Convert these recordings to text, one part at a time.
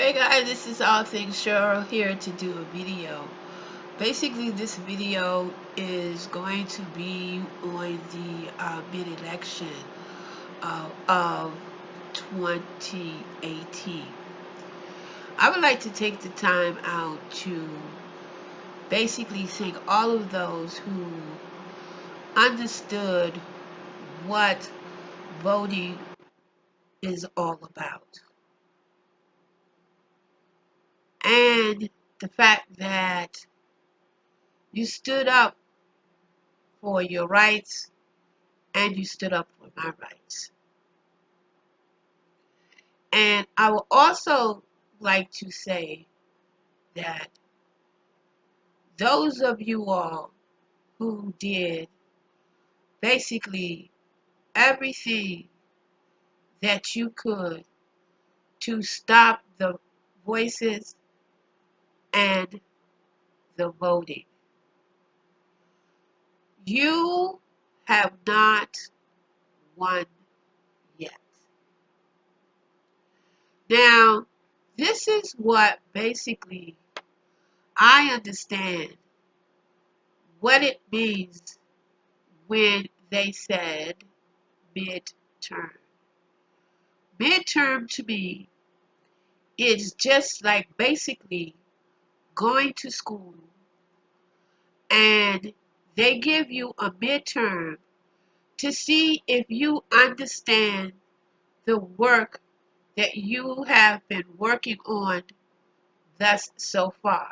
Hey guys, this is All Things Cheryl here to do a video. Basically, this video is going to be on the mid-election of 2018. I would like to take the time out to basically thank all of those who understood what voting is all about. And the fact that you stood up for your rights and you stood up for my rights. And I would also like to say that those of you all who did basically everything that you could to stop the voices and the voting, you have not won yet. Now, this is what basically I understand what it means when they said midterm. Midterm to me is just like basically going to school and they give you a midterm to see if you understand the work that you have been working on thus so far.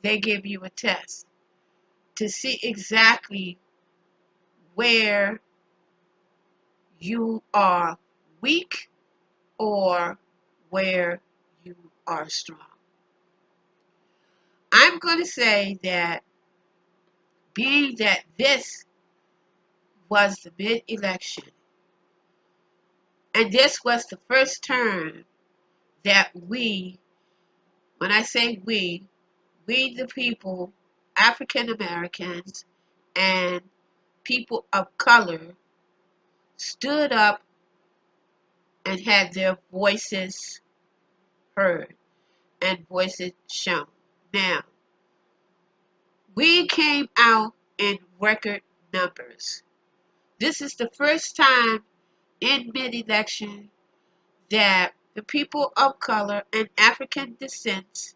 They give you a test to see exactly where you are weak or where you are strong. I'm going to say that being that this was the mid-election, and this was the first term that we, when I say we the people, African Americans and people of color, stood up and had their voices heard and voices shown. Now, we came out in record numbers. This is the first time in mid-election that the people of color and African descent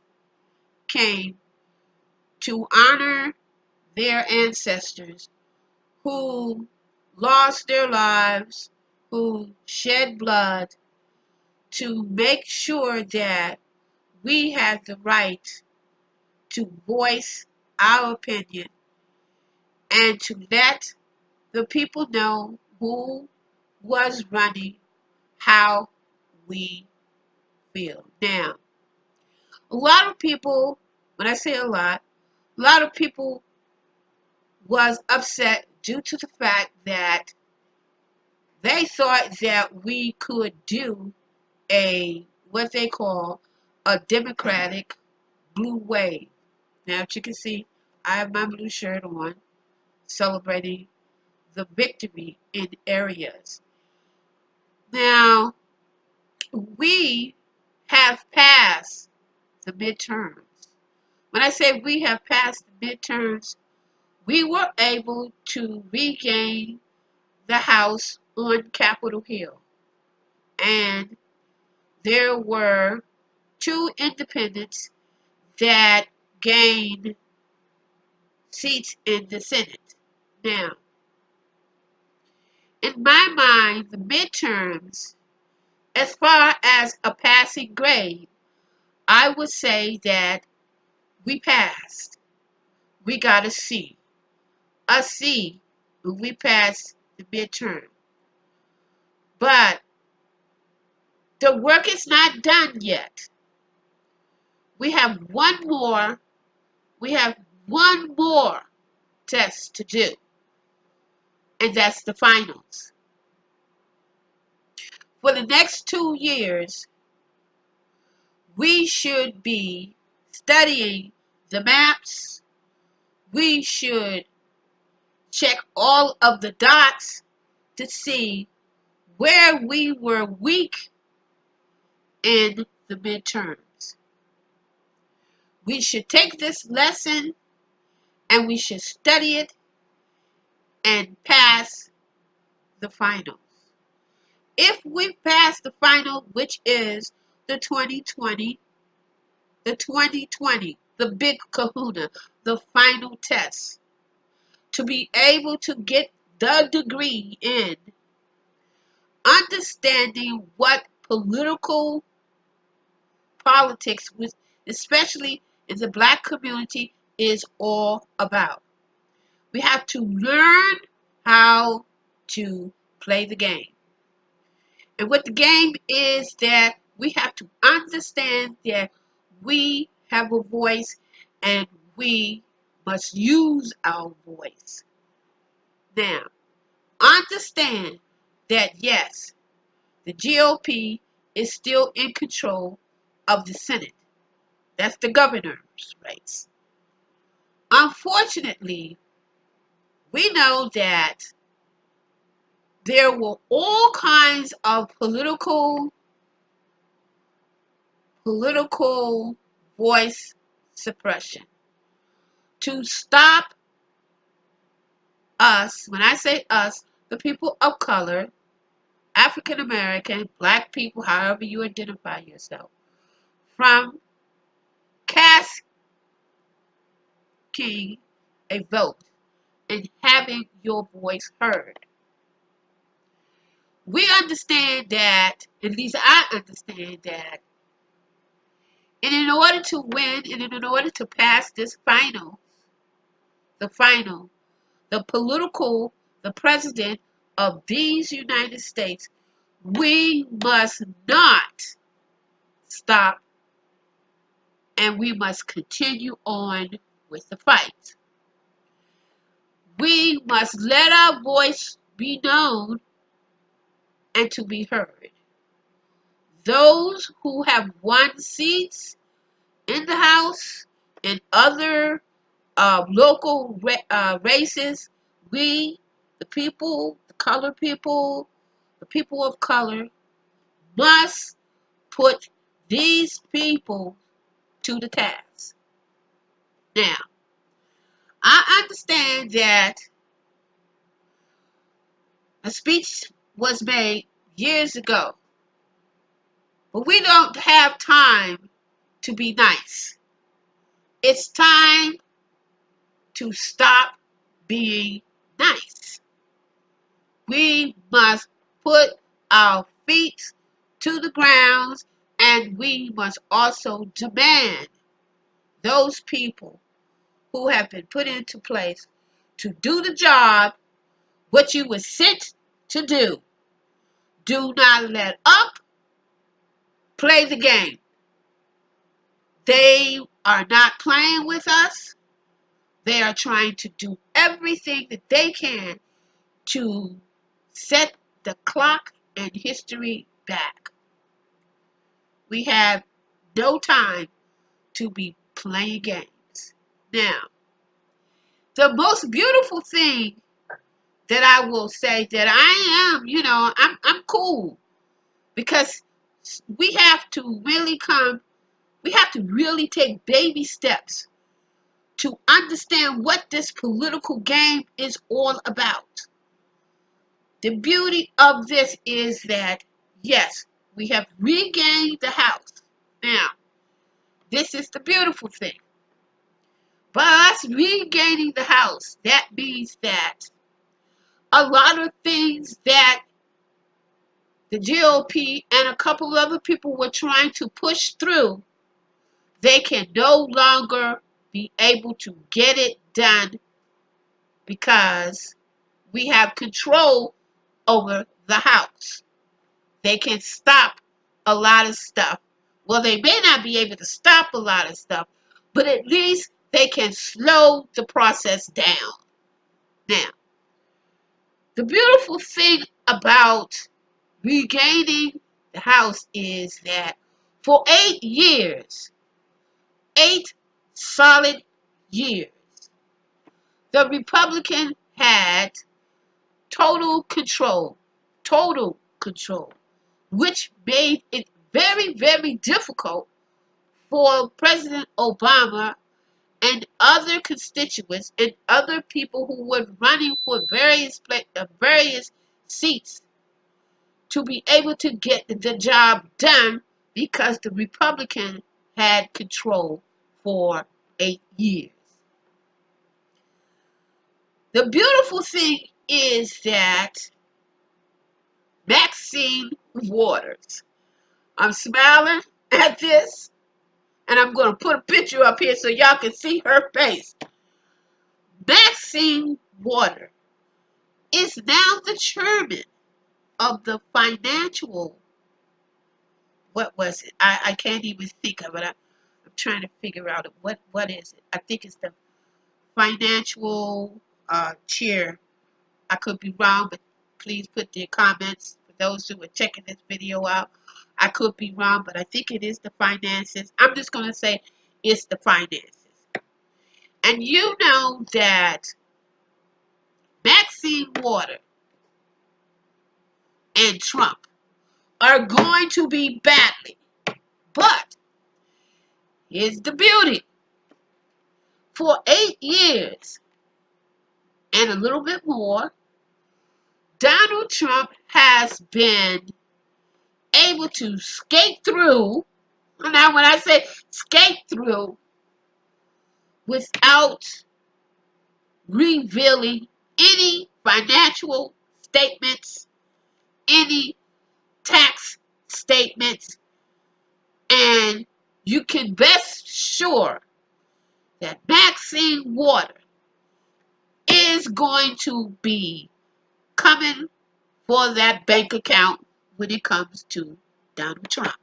came to honor their ancestors who lost their lives, who shed blood to make sure that we had the right to voice our opinion and to let the people know who was running how we feel. Now, a lot of people, when I say a lot of people was upset due to the fact that they thought that we could do a what they call a democratic blue wave. Now, as you can see, I have my blue shirt on, celebrating the victory in areas. Now, we have passed the midterms. When I say we have passed the midterms, we were able to regain the House on Capitol Hill. And there were two independents that gained seats in the Senate. Now, in my mind, the midterms, as far as a passing grade, I would say that we passed. We got a C. A C when we passed the midterm. But the work is not done yet. We have we have one more test to do, and that's the finals. For the next 2 years, we should be studying the maps. We should check all of the dots to see where we were weak in the midterms. We should take this lesson and we should study it and pass the finals. If we pass the final, which is the 2020, the big kahuna, the final test, to be able to get the degree in understanding what politics, especially in the black community, is all about. We have to learn how to play the game. And what the game is, that we have to understand that we have a voice and we must use our voice. Now, understand that yes, the GOP is still in control of the Senate. That's the governor's race. Unfortunately, we know that there were all kinds of political voice suppression to stop us. When I say us, the people of color, African American, black people, however you identify yourself, from casting a vote and having your voice heard. We understand that, at least I understand that, and in order to win and in order to pass this the the president of these United States, we must not stop and we must continue on with the fight. We must let our voice be known and to be heard. Those who have won seats in the House and other local races, we, the people, the colored people, the people of color, must put these people to the task. Now, I understand that a speech was made years ago, but we don't have time to be nice. It's time to stop being nice. We must put our feet to the ground and we must also demand those people who have been put into place to do the job what you were sent to do. Do not let up. Play the game. They are not playing with us. They are trying to do everything that they can to set the clock and history back. We have no time to be playing games. Now, the most beautiful thing that I will say that I am, I'm cool, because we have to really take baby steps to understand what this political game is all about. The beauty of this is that, yes, we have regained the House. Now, this is the beautiful thing. By us regaining the House, that means that a lot of things that the GOP and a couple of other people were trying to push through, they can no longer be able to get it done because we have control over the House. They can stop a lot of stuff. Well, they may not be able to stop a lot of stuff, but at least they can slow the process down. Now, the beautiful thing about regaining the House is that for 8 solid years, the Republican had total control, which made it very, very difficult for President Obama and other constituents and other people who were running for various seats to be able to get the job done because the Republican had control for 8 years. The beautiful thing is that Maxine Waters, I'm smiling at this, and I'm going to put a picture up here so y'all can see her face. Maxine Waters is now the chairman of the financial, what was it? I can't even think of it. I'm trying to figure out what is it. I think it's the financial chair. I could be wrong, but please put the comments for those who are checking this video out. I could be wrong, but I think it is the finances. I'm just going to say it's the finances. And you know that Maxine Waters and Trump are going to be battling. But here's the beauty. For 8 years and a little bit more, Donald Trump has been able to skate through. Now, when I say skate through, without revealing any financial statements, any tax statements, and you can best sure that Maxine Waters is going to be coming for that bank account when it comes to Donald Trump.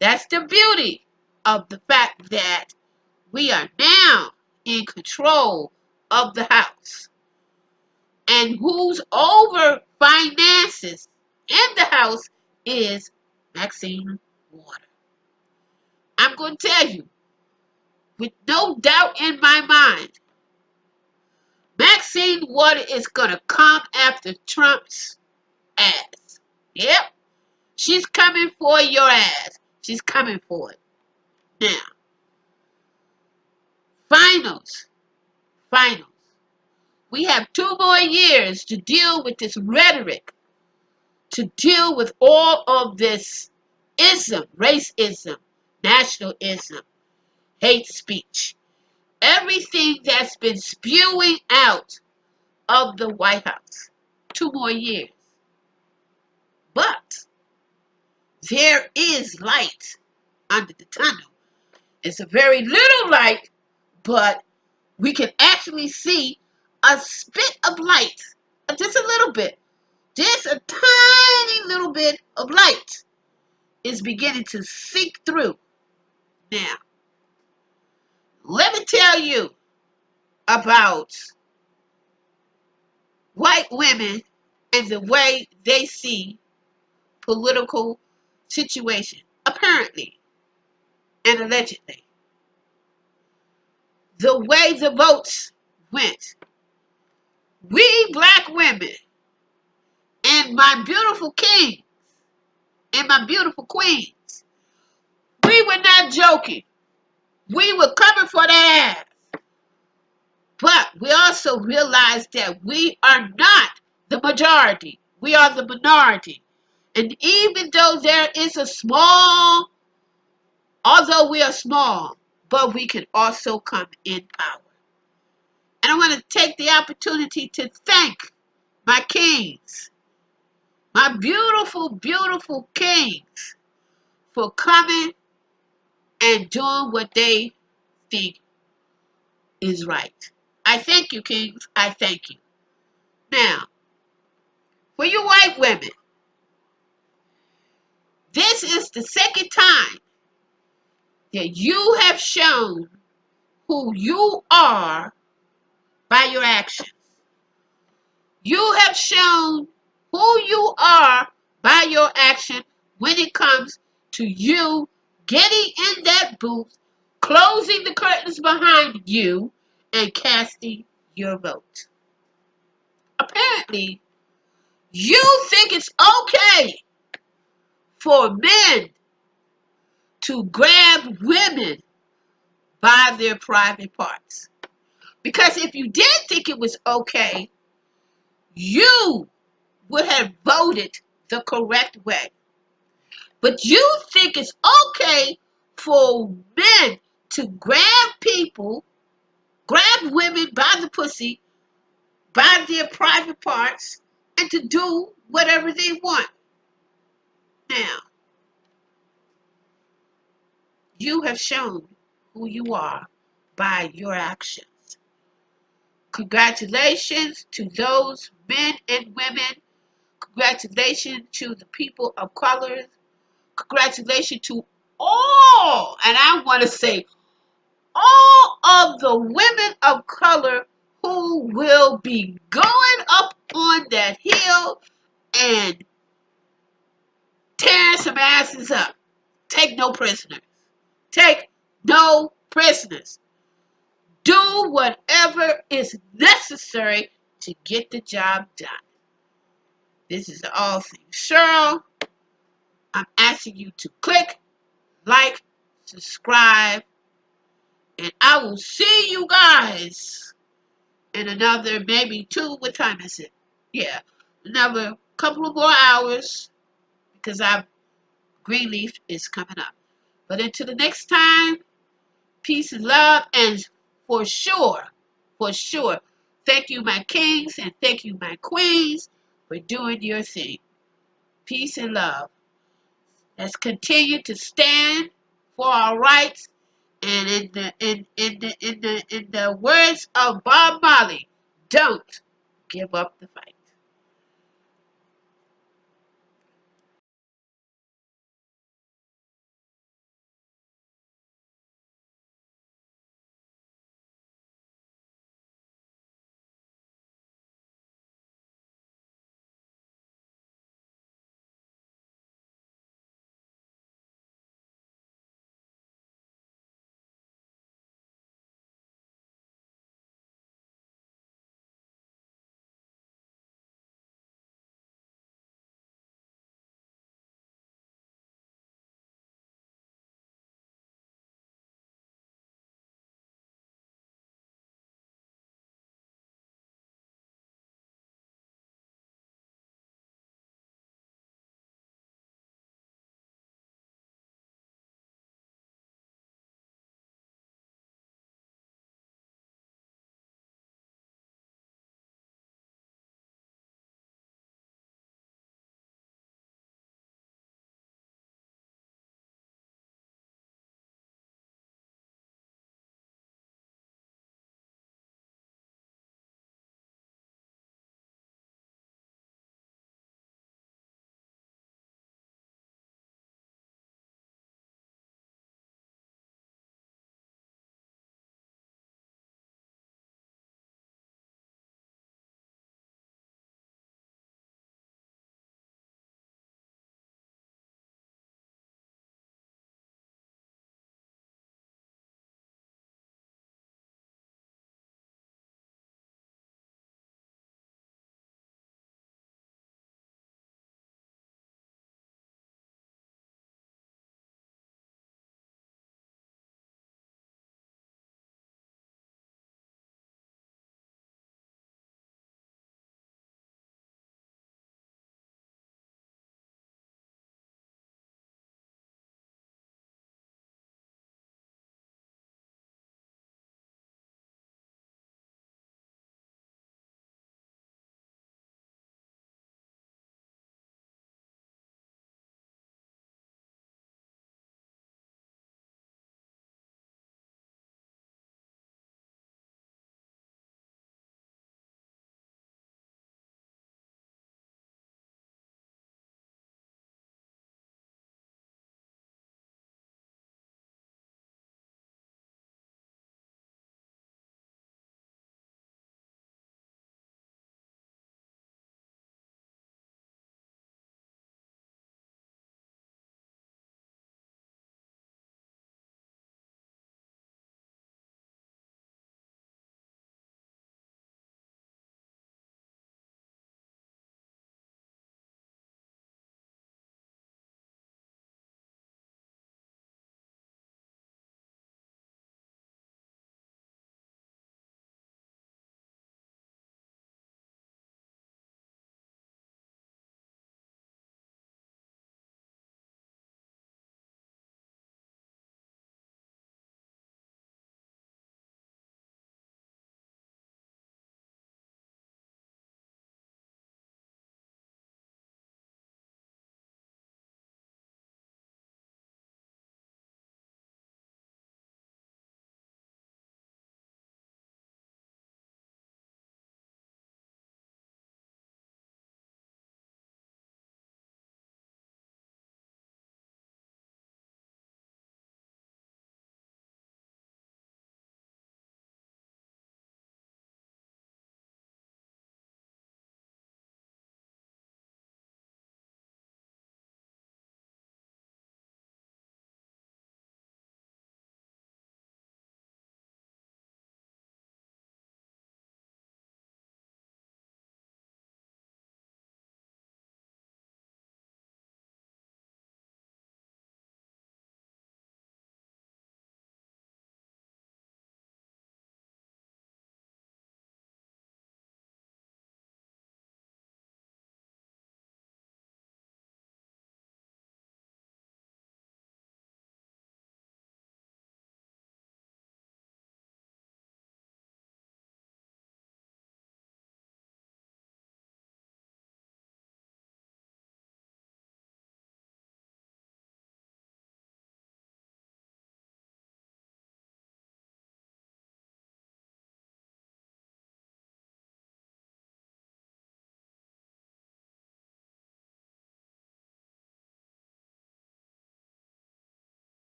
That's the beauty of the fact that we are now in control of the House. And who's over finances in the House is Maxine Waters. I'm going to tell you, with no doubt in my mind, Maxine Waters is going to come after Trump's ass. Yep, she's coming for your ass. She's coming for it. Now, finals. We have 2 more years to deal with this rhetoric, to deal with all of this ism, racism, nationalism, hate speech, everything that's been spewing out of the White House. 2 more years. But there is light under the tunnel. It's a very little light, but we can actually see a spit of light, just a little bit. Just a tiny little bit of light is beginning to seep through. Now, let me tell you about white women and the way they see political situation. Apparently and allegedly, the way the votes went, we black women and my beautiful kings and my beautiful queens, we were not joking. We were coming for that ass. But we also realized that we are not the majority. We are the minority. And even though there is a small, although we are small, but we can also come in power. And I want to take the opportunity to thank my kings, my beautiful, beautiful kings, for coming and doing what they think is right. I thank you, kings. I thank you. Now, for you white women, this is the second time that you have shown who you are by your actions. You have shown who you are by your action when it comes to you getting in that booth, closing the curtains behind you, and casting your vote. Apparently, you think it's okay for men to grab women by their private parts. Because if you did think it was okay, you would have voted the correct way. But you think it's okay for men to grab women by the pussy, by their private parts, and to do whatever they want. Now, you have shown who you are by your actions. Congratulations to those men and women. Congratulations to the people of color. Congratulations to all, and I want to say all of the women of color who will be going up on that hill and tearing some asses up. Take no prisoners. Take no prisoners. Do whatever is necessary to get the job done. This is the All Things Cheryl. I'm asking you to click, like, subscribe, and I will see you guys in another maybe what time is it? Yeah, another couple of more hours because our Greenleaf is coming up. But until the next time, peace and love, and for sure, thank you, my kings, and thank you, my queens, for doing your thing. Peace and love. Let's continue to stand for our rights. And in the words of Bob Marley, don't give up the fight.